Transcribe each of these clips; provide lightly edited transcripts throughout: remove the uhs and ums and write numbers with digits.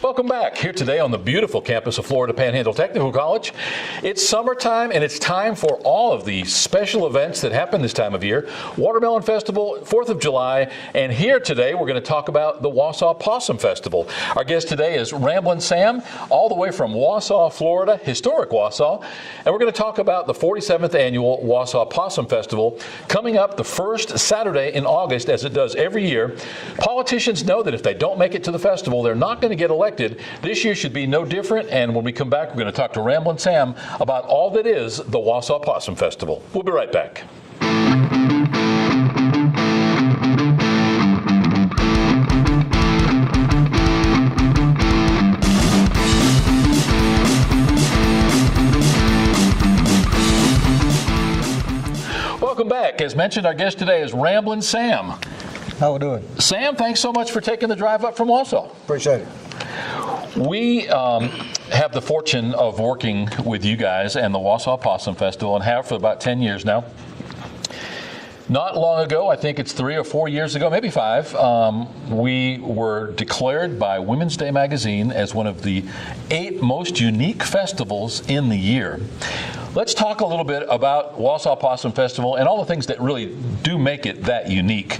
Welcome back here today on the beautiful campus of Florida Panhandle Technical College. It's summertime and it's time for all of the special events that happen this time of year. Watermelon Festival, 4th of July, and here today we're going to talk about the Wausau Possum Festival. Our guest today is Ramblin Sam, all the way from Wausau, Florida, historic Wausau, and we're going to talk about the 47th annual Wausau Possum Festival coming up the first Saturday in August, as it does every year. Politicians know that if they don't make it to the festival, they're not going to get elected. This year should be no different, and when we come back, we're going to talk to Ramblin Sam about all that is the Wausau Possum Festival. We'll be right back. Welcome back. As mentioned, our guest today is Ramblin Sam. How we doing? Sam, thanks so much for taking the drive up from Wausau. Appreciate it. We have the fortune of working with you guys and the Wausau Possum Festival, and have for about 10 years now. Not long ago, I think it's 3 or 4 years ago, maybe 5, we were declared by Women's Day magazine as one of the 8 most unique festivals in the year. Let's talk a little bit about Wausau Possum Festival and all the things that really do make it that unique.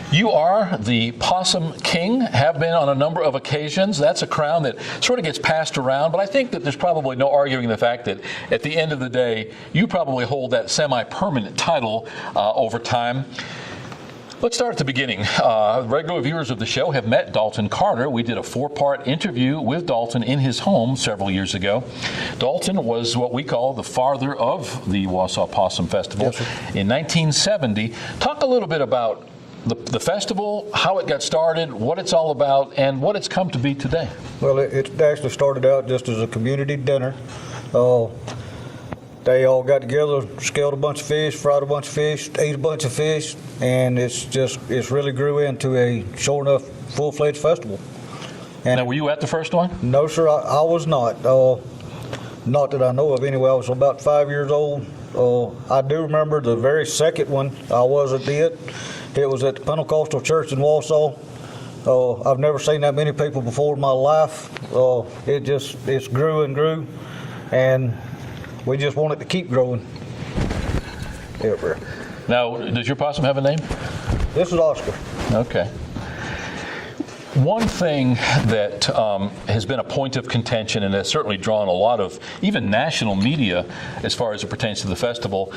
You are the Possum King, have been on a number of occasions. That's a crown that sort of gets passed around, but I think that there's probably no arguing the fact that at the end of the day, you probably hold that semi-permanent title over time. Let's start at the beginning. Regular viewers of the show have met Dalton Carter. We did a 4-part interview with Dalton in his home several years ago. Dalton was what we call the father of the Wausau Possum Festival. Yes, sir. In 1970. Talk a little bit about the festival, how it got started, what it's all about, and what it's come to be today. Well, it actually started out just as a community dinner. They all got together, scaled a bunch of fish, fried a bunch of fish, ate a bunch of fish, and it's really grew into a, sure enough, full-fledged festival. And now, were you at the first one? No, sir, I was not. Not that I know of anyway. I was about 5 years old. I do remember the very second one I was at it. It was at the Pentecostal Church in Wausau. I've never seen that many people before in my life. It's grew and grew, and we just want it to keep growing. Ever. Now, does your possum have a name? This is Oscar. Okay. One thing that has been a point of contention and has certainly drawn a lot of even national media as far as it pertains to the festival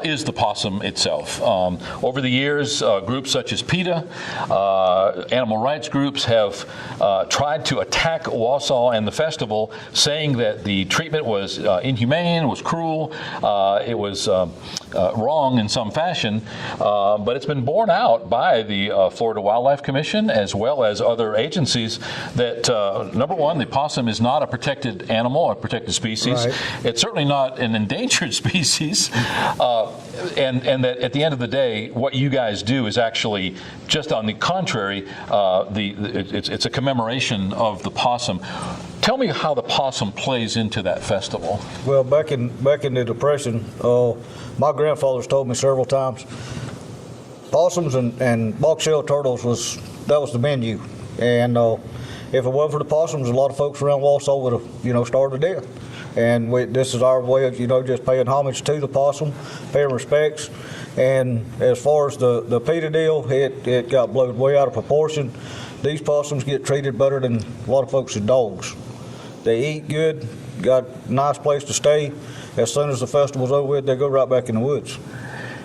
is the possum itself. Over the years, groups such as PETA, animal rights groups have tried to attack Wausau and the festival, saying that the treatment was inhumane, was cruel, it was wrong in some fashion, but it's been borne out by the Florida Wildlife Commission as well as other agencies that, number one, the possum is not a protected animal, a protected species. Right. It's certainly not an endangered species, and that at the end of the day, what you guys do is actually just on the contrary, it's a commemoration of the possum. Tell me how the possum plays into that festival. Well, back in the Depression, my grandfather's told me several times, possums and box-shell turtles was the menu. And if it wasn't for the possums, a lot of folks around Wausau would have, starved to death. And this is our way of, just paying homage to the possum, paying respects. And as far as the PETA deal, it got blown way out of proportion. These possums get treated better than a lot of folks' dogs. They eat good, got a nice place to stay. As soon as the festival's over with, they go right back in the woods.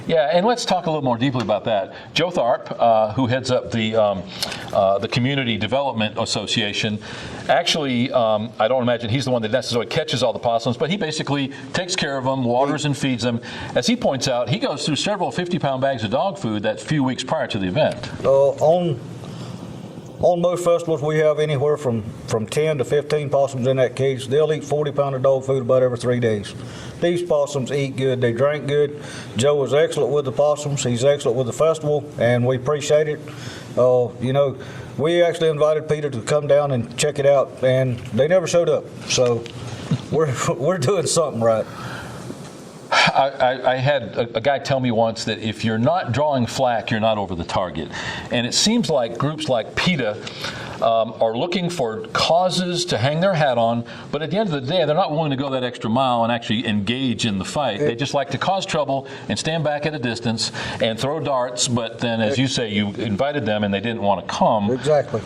Yeah, and let's talk a little more deeply about that. Joe Tharp, who heads up the Community Development Association, actually, I don't imagine he's the one that necessarily catches all the possums, but he basically takes care of them, waters and feeds them. As he points out, he goes through several 50-pound bags of dog food that few weeks prior to the event. On most festivals, we have anywhere from 10 to 15 possums in that cage. They'll eat 40 pounds of dog food about every 3 days. These possums eat good. They drink good. Joe is excellent with the possums. He's excellent with the festival, and we appreciate it. We actually invited PETA to come down and check it out, and they never showed up. So we're doing something right. I had a guy tell me once that if you're not drawing flack, you're not over the target. And it seems like groups like PETA are looking for causes to hang their hat on, but at the end of the day, they're not willing to go that extra mile and actually engage in the fight. They just like to cause trouble and stand back at a distance and throw darts, but then, as you say, you invited them and they didn't want to come. Exactly.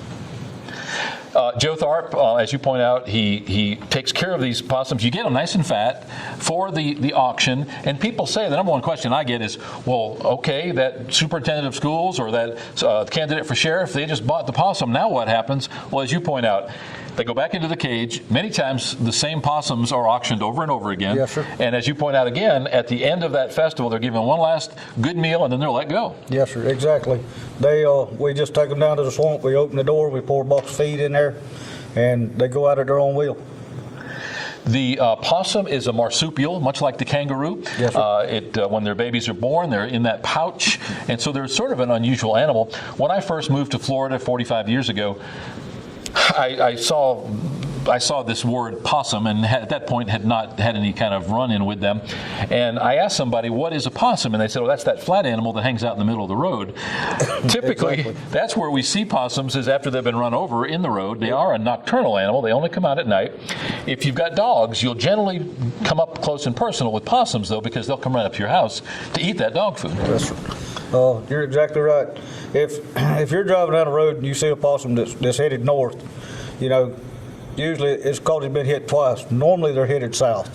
Joe Tharp, as you point out, he takes care of these possums. You get them nice and fat for the auction, and people say, the number one question I get is, well, okay, that superintendent of schools or that candidate for sheriff, they just bought the possum. Now what happens? Well, as you point out, they go back into the cage. Many times the same possums are auctioned over and over again. Yes, sir. And as you point out again, at the end of that festival, they're given one last good meal and then they're let go. Yes, sir, exactly. We just take them down to the swamp, we open the door, we pour a box of feed in there, and they go out at their own will. The possum is a marsupial, much like the kangaroo. Yes, sir. When their babies are born, they're in that pouch, and so they're sort of an unusual animal. When I first moved to Florida 45 years ago, I saw this word possum, and at that point had not had any kind of run-in with them. And I asked somebody, what is a possum? And they said, oh, that's that flat animal that hangs out in the middle of the road. Typically, Exactly. That's where we see possums, is after they've been run over in the road. They are a nocturnal animal. They only come out at night. If you've got dogs, you'll generally come up close and personal with possums, though, because they'll come right up to your house to eat that dog food. Yes, sir. You're exactly right. If you're driving down the road and you see a possum that's headed north, usually it's because it's been hit twice. Normally they're headed south.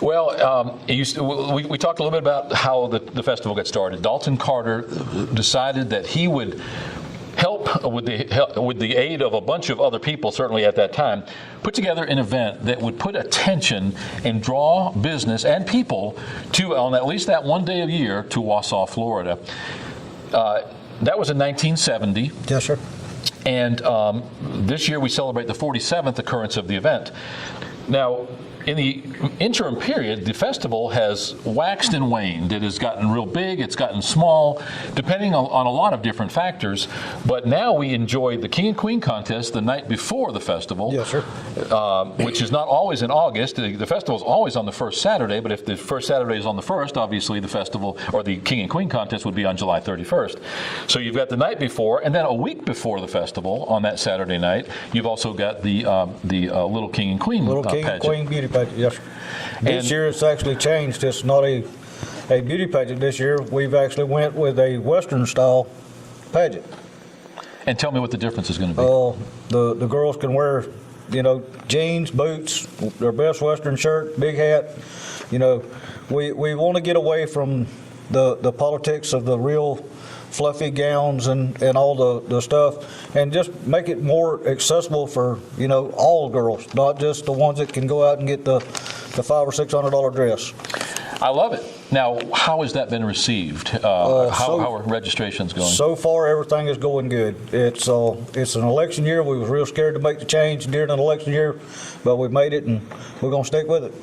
Well, we talked a little bit about how the festival got started. Dalton Carter decided that he would help with the aid of a bunch of other people, certainly at that time, put together an event that would put attention and draw business and people on at least that one day of year to Wausau, Florida. That was in 1970. Yes, sir. And this year we celebrate the 47th occurrence of the event. Now, in the interim period, the festival has waxed and waned. It has gotten real big, it's gotten small, depending on a lot of different factors. But now we enjoy the King and Queen contest the night before the festival, Yes, sir. Which is not always in August. The festival is always on the first Saturday, but if the first Saturday is on the 1st, obviously the festival or the King and Queen contest would be on July 31st. So you've got the night before, and then a week before the festival on that Saturday night, you've also got the Little King and Queen Little King and pageant. Queen beauty pageant, yes, sir. This And- year it's actually changed. It's not a beauty pageant this year. We've actually went with a Western style pageant. And tell me what the difference is going to be. The girls can wear, jeans, boots, their best Western shirt, big hat. We want to get away from the politics of the real fluffy gowns and all the stuff, and just make it more accessible for all girls, not just the ones that can go out and get the $500 or $600 dress. I love it. Now, how has that been received? How are registrations going? So far, everything is going good. It's an election year. We was real scared to make the change during an election year, but we made it, and we're going to stick with it.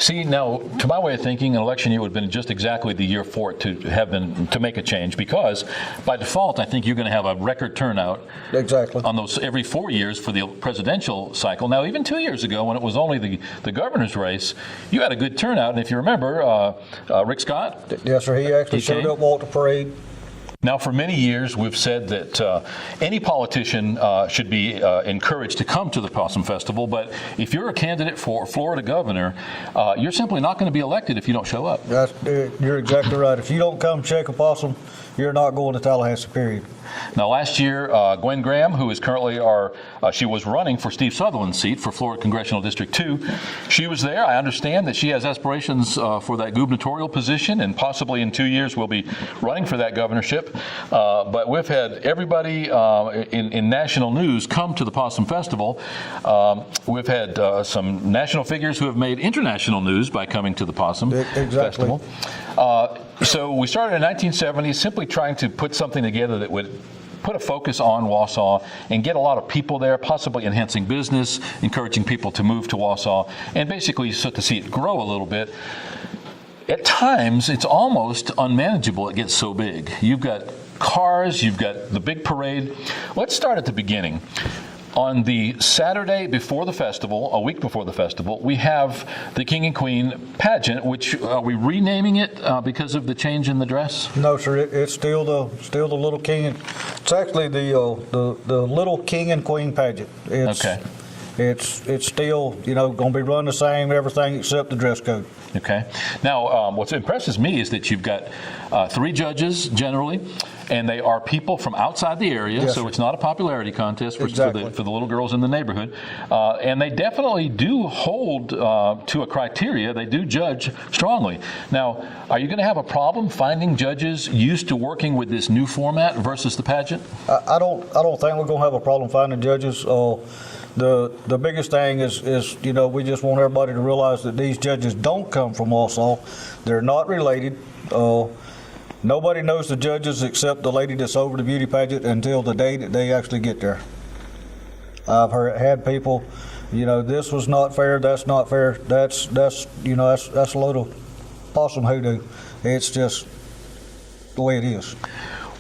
See, now, to my way of thinking, an election year would have been just exactly the year for it to make a change, because by default, I think you're going to have a record turnout Exactly. on those every 4 years for the presidential cycle. Now, even 2 years ago, when it was only the governor's race, you had a good turnout. And if you remember, Rick Scott? Yes, sir. He actually showed came. up, walked the parade. Now, for many years, we've said that any politician should be encouraged to come to the Possum Festival, but if you're a candidate for Florida governor, you're simply not going to be elected if you don't show up. You're exactly right. If you don't come check a possum, you're not going to Tallahassee, period. Now, last year, Gwen Graham, who is currently she was running for Steve Sutherland's seat for Florida Congressional District 2. She was there. I understand that she has aspirations for that gubernatorial position, and possibly in 2 years will be running for that governorship. But we've had everybody in national news come to the Possum Festival. We've had some national figures who have made international news by coming to the Possum Festival. So we started in 1970, simply trying to put something together that would put a focus on Wausau and get a lot of people there, possibly enhancing business, encouraging people to move to Wausau, and basically so to see it grow a little bit. At times, it's almost unmanageable. It gets so big. You've got cars, you've got the big parade. Let's start at the beginning. On the Saturday before the festival, a week before the festival, we have the King and Queen pageant, which are we renaming it because of the change in the dress? No, sir. It's still the little king. It's actually the little King and Queen pageant. Okay. It's still going to be run the same, everything except the dress code. Okay. Now, what impresses me is that you've got 3 judges generally, and they are people from outside the area, yes, so sir. It's not a popularity contest Exactly. for the little girls in the neighborhood. And they definitely do hold to a criteria. They do judge strongly. Now, are you going to have a problem finding judges used to working with this new format versus the pageant? I don't think we're going to have a problem finding judges. The biggest thing is we just want everybody to realize that these judges don't come from Wausau. They're not related. Nobody knows the judges except the lady that's over the beauty pageant until the day that they actually get there. I've had people, this was not fair. That's not fair. That's a load of possum hoodoo. It's just the way it is.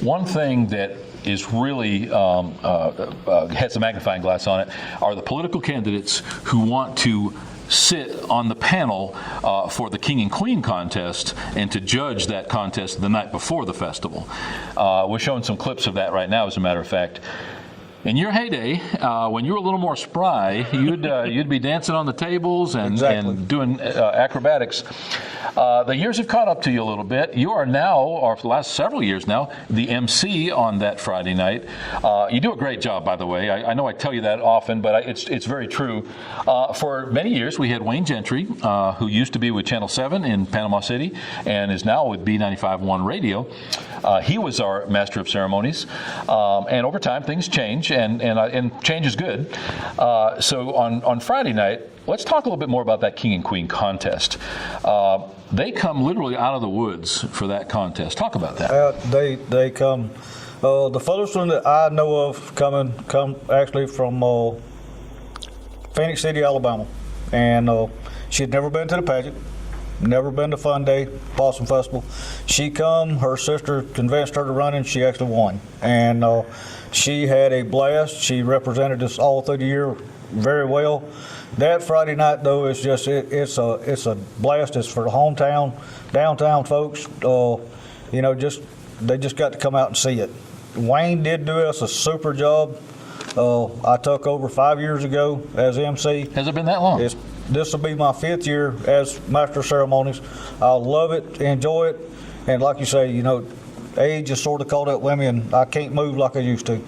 One thing that is really has a magnifying glass on it are the political candidates who want to sit on the panel for the King and Queen contest and to judge that contest the night before the festival. We're showing some clips of that right now, as a matter of fact. In your heyday, when you were a little more spry, you'd be dancing on the tables and, Exactly. and doing acrobatics. The years have caught up to you a little bit. You are now, or for the last several years now, the MC on that Friday night. You do a great job, by the way. I know I tell you that often, but it's very true. For many years, we had Wayne Gentry, who used to be with Channel 7 in Panama City and is now with B95.1 Radio. He was our master of ceremonies, and over time things change, and change is good. So on Friday night, let's talk a little bit more about that King and Queen contest. They come literally out of the woods for that contest. Talk about that. They come. The furthest one that I know of come actually from Phoenix City, Alabama, and she'd never been to the pageant. Never been to Fun Day, Possum Festival. She come, her sister convinced her to run, and she actually won. And she had a blast. She represented us all through the year very well. That Friday night, though, is just it's a blast. It's for the hometown, downtown folks. They just got to come out and see it. Wayne did do us a super job. I took over 5 years ago as MC. Has it been that long? This will be my 5th year as Master of Ceremonies. I love it, enjoy it, and like you say, age has sort of caught up with me, and I can't move like I used to.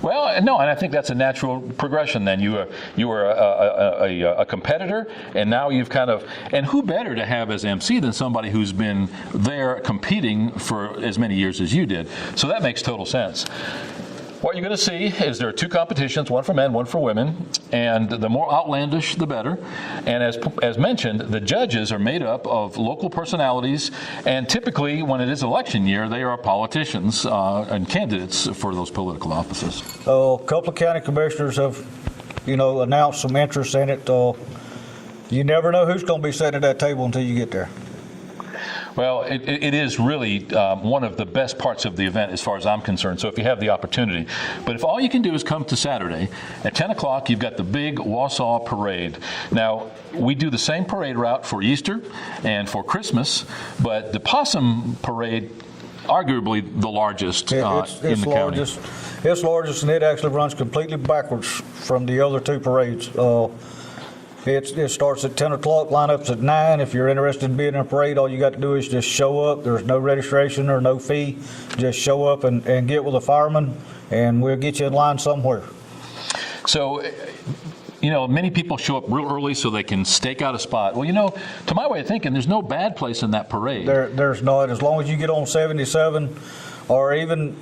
Well, no, and I think that's a natural progression. Then you were a competitor, and now you've and who better to have as MC than somebody who's been there competing for as many years as you did? So that makes total sense. What you're going to see is there are 2 competitions, one for men, one for women, and the more outlandish, the better. And as mentioned, the judges are made up of local personalities, and typically, when it is election year, they are politicians and candidates for those political offices. A couple of county commissioners have, announced some interest in it. You never know who's going to be sitting at that table until you get there. Well, it is really one of the best parts of the event as far as I'm concerned, so if you have the opportunity. But if all you can do is come to Saturday, at 10 o'clock, you've got the big Wausau Parade. Now, we do the same parade route for Easter and for Christmas, but the Possum Parade, arguably the largest in the county. It's largest, and it actually runs completely backwards from the other 2 parades. It starts at 10 o'clock, lineups at 9. If you're interested in being in a parade, all you got to do is just show up. There's no registration or no fee. Just show up and get with a fireman, and we'll get you in line somewhere. So, many people show up real early so they can stake out a spot. Well, to my way of thinking, there's no bad place in that parade. There's not. As long as you get on 77 or even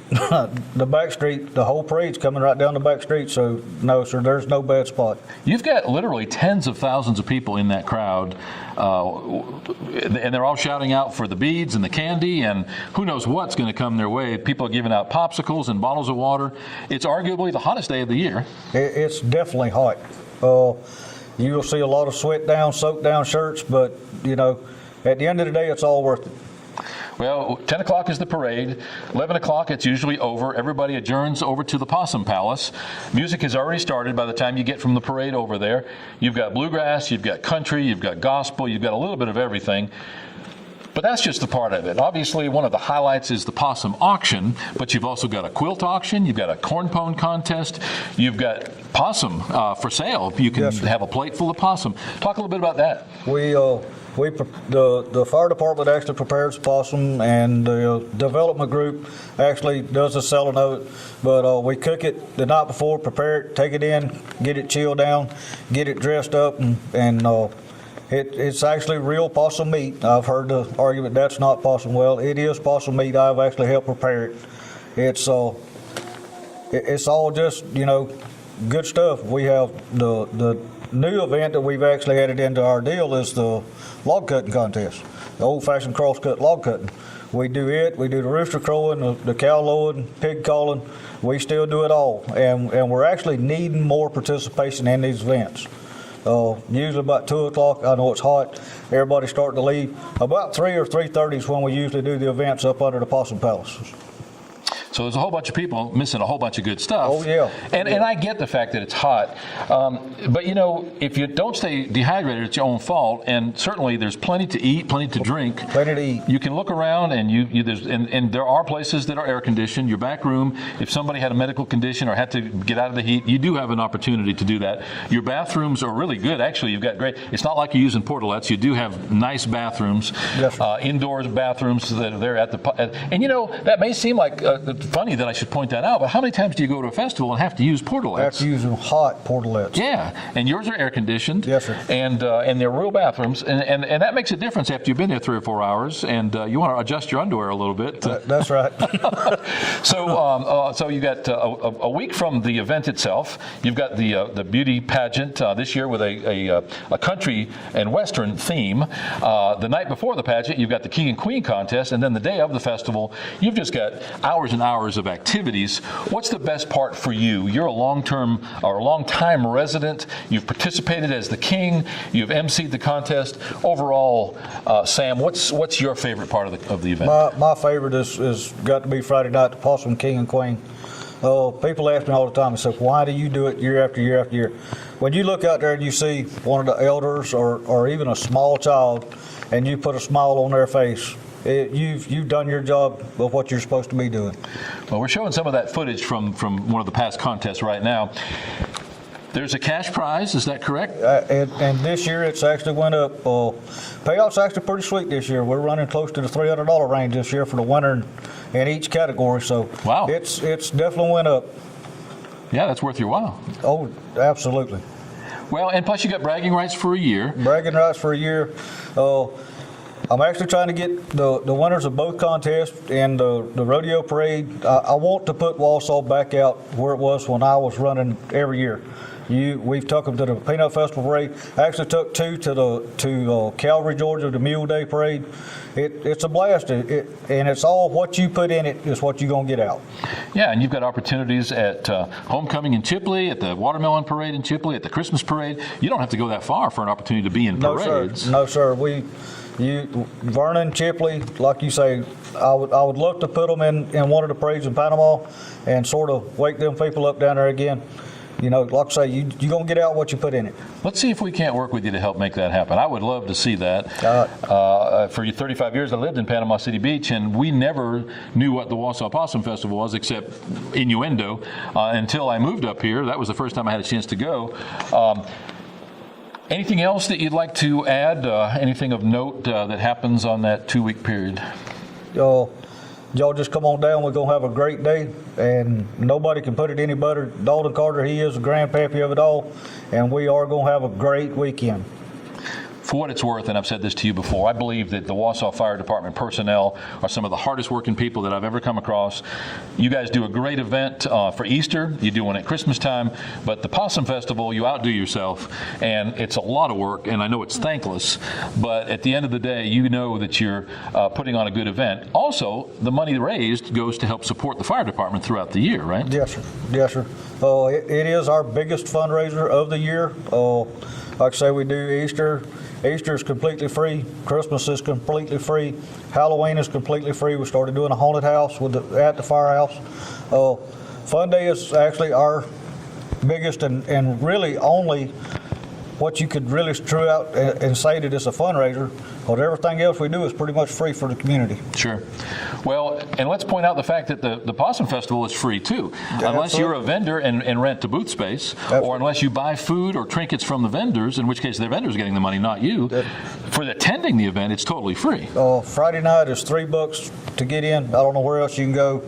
the back street, the whole parade's coming right down the back street. So, no, sir, there's no bad spot. You've got literally tens of thousands of people in that crowd, and they're all shouting out for the beads and the candy, and who knows what's going to come their way. People are giving out popsicles and bottles of water. It's arguably the hottest day of the year. It's definitely hot. You will see a lot of sweat down, soaked down shirts, but, at the end of the day, it's all worth it. Well, 10 o'clock is the parade. 11 o'clock, it's usually over. Everybody adjourns over to the Possum Palace. Music has already started by the time you get from the parade over there. You've got bluegrass, you've got country, you've got gospel, you've got a little bit of everything. But that's just a part of it. Obviously, one of the highlights is the possum auction, but you've also got a quilt auction, you've got a corn pone contest, you've got possum for sale. You can have a plate full of possum. Talk a little bit about that. The fire department actually prepares the possum, and the development group actually does the selling of it. But we cook it the night before, prepare it, take it in, get it chilled down, get it dressed up, and it's actually real possum meat. I've heard the argument that's not possum. Well, it is possum meat. I've actually helped prepare it. It's all just, good stuff. We have the new event that we've actually added into our deal is the log cutting contest, the old-fashioned cross-cut log cutting. We do it. We do the rooster crowing, the cow lowing, pig calling. We still do it all, and we're actually needing more participation in these events. Usually about 2 o'clock, I know it's hot, everybody's starting to leave. About 3 or 3:30 is when we usually do the events up under the Possum Palace. So there's a whole bunch of people missing a whole bunch of good stuff. Oh, yeah. And I get the fact that it's hot. But, if you don't stay dehydrated, it's your own fault. And certainly there's plenty to eat, plenty to drink. Plenty to eat. You can look around, and and there are places that are air conditioned. Your back room, if somebody had a medical condition or had to get out of the heat, you do have an opportunity to do that. Your bathrooms are really good. Actually, you've got great. It's not like you're using portalettes. You do have nice bathrooms, yes, indoors bathrooms that are there at the. And that may seem like funny that I should point that out, but how many times do you go to a festival and have to use portalettes? Have to use hot portalettes. Yeah, and yours are air conditioned. Yes, sir. And they're real bathrooms, and that makes a difference after you've been there 3 or 4 hours, and you want to adjust your underwear a little bit. That's right. So you got a week from the event itself. You've got the beauty pageant this year with a country and western theme. The night before the pageant, you've got the King and Queen contest, and then the day of the festival, you've just got hours and hours of activities. What's the best part for you? You're a long-time resident. You've participated as the king. You've emceed the contest. Overall, Sam, what's your favorite part of the event? My favorite is got to be Friday night, the Possum King and Queen. People ask me all the time, they say, why do you do it year after year after year? When you look out there and you see one of the elders or even a small child, and you put a smile on their face, you've done your job of what you're supposed to be doing. Well, we're showing some of that footage from one of the past contests right now. There's a cash prize, is that correct? And this year it's actually went up. Payout's actually pretty sweet this year. We're running close to the $300 range this year for the winner in each category. So wow, it's definitely went up. Yeah, that's worth your while. Oh, absolutely. Well, and plus you got bragging rights for a year. Bragging rights for a year. I'm actually trying to get the winners of both contests and the rodeo parade. I want to put Wausau back out where it was when I was running every year. We've took them to the Peanut Festival parade. I actually took 2 to Calvary, Georgia, the Mule Day parade. It's a blast, and it's all what you put in it is what you're going to get out. Yeah, and you've got opportunities at Homecoming in Chipley, at the Watermelon Parade in Chipley, at the Christmas Parade. You don't have to go that far for an opportunity to be in parades. No, sir. Vernon, Chipley, like you say, I would love to put them in one of the parades in Panama and sort of wake them people up down there again. Like I say, you're going to get out what you put in it. Let's see if we can't work with you to help make that happen. I would love to see that. For 35 years, I lived in Panama City Beach, and we never knew what the Wausau Possum Festival was except innuendo until I moved up here. That was the first time I had a chance to go. Anything else that you'd like to add? Anything of note that happens on that 2-week period? Y'all just come on down. We're going to have a great day, and nobody can put it any better. Dalton Carter, he is the grandpappy of it all, and we are going to have a great weekend. For what it's worth, and I've said this to you before, I believe that the Wausau Fire Department personnel are some of the hardest working people that I've ever come across. You guys do a great event for Easter. You do one at Christmas time. But the Possum Festival, you outdo yourself. And it's a lot of work, and I know it's thankless. But at the end of the day, you know that you're putting on a good event. Also, the money raised goes to help support the fire department throughout the year, right? Yes, sir. Yes, sir. It is our biggest fundraiser of the year. Like I say, we do Easter, Easter is completely free. Christmas is completely free. Halloween is completely free. We started doing a haunted house at the firehouse. Fun Day is actually our biggest and really only what you could really true out and say that it's a fundraiser, but everything else we do is pretty much free for the community. Sure. Well, and let's point out the fact that the Possum Festival is free too, unless you're a vendor and rent the booth space, or unless you buy food or trinkets from the vendors, in which case the vendor's getting the money, not you. For attending the event, it's totally free. Friday night is $3 to get in. I don't know where else you can go,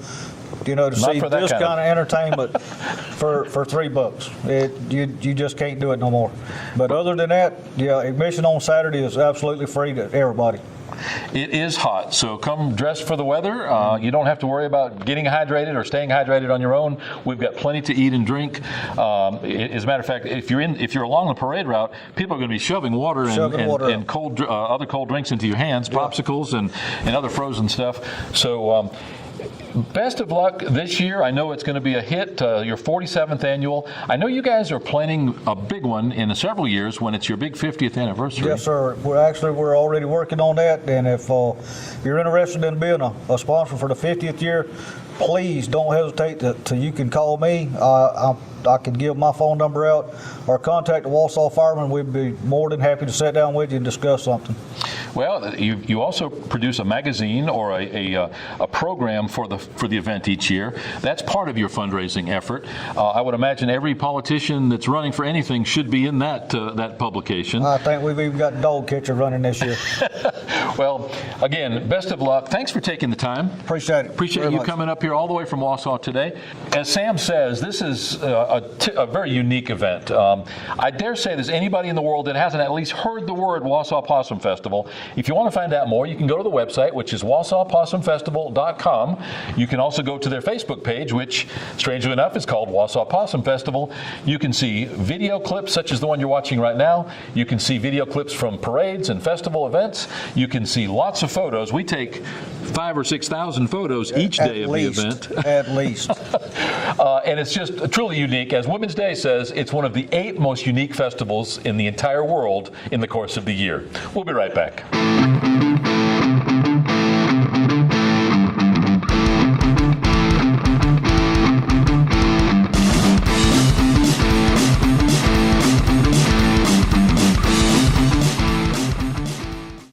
to see this kind of entertainment for $3. You just can't do it no more. But other than that, admission on Saturday is absolutely free to everybody. It is hot, so come dressed for the weather. You don't have to worry about getting hydrated or staying hydrated on your own. We've got plenty to eat and drink. As a matter of fact, if you're along the parade route, people are going to be shoving water and cold other cold drinks into your hands, popsicles and other frozen stuff. So. Best of luck this year. I know it's going to be a hit, your 47th annual. I know you guys are planning a big one in several years when it's your big 50th anniversary. Yes, sir. We're already working on that, and if you're interested in being a sponsor for the 50th year, please don't hesitate to you can call me. I can give my phone number out or contact the Wausau Firemen. We'd be more than happy to sit down with you and discuss something. Well, you also produce a magazine or a program for the event each year. That's part of your fundraising effort. I would imagine every politician that's running for anything should be in that publication. I think we've even got dog catcher running this year. Well, again, best of luck. Thanks for taking the time. Appreciate it. Appreciate you coming up here all the way from Wausau today. As Sam says, this is a very unique event. I dare say there's anybody in the world that hasn't at least heard the word Wausau Possum Festival. If you want to find out more, you can go to the website, which is wausaupossumfestival.com. You can also go to their Facebook page, which, strangely enough, is called Wausau Possum Festival. You can see video clips such as the one you're watching right now. You can see video clips from parades and festival events. You can see lots of photos. We take 5,000 or 6,000 photos each day of the event. At least. And it's just truly unique. As Women's Day says, it's one of the 8 most unique festivals in the entire world in the course of the year. We'll be right back.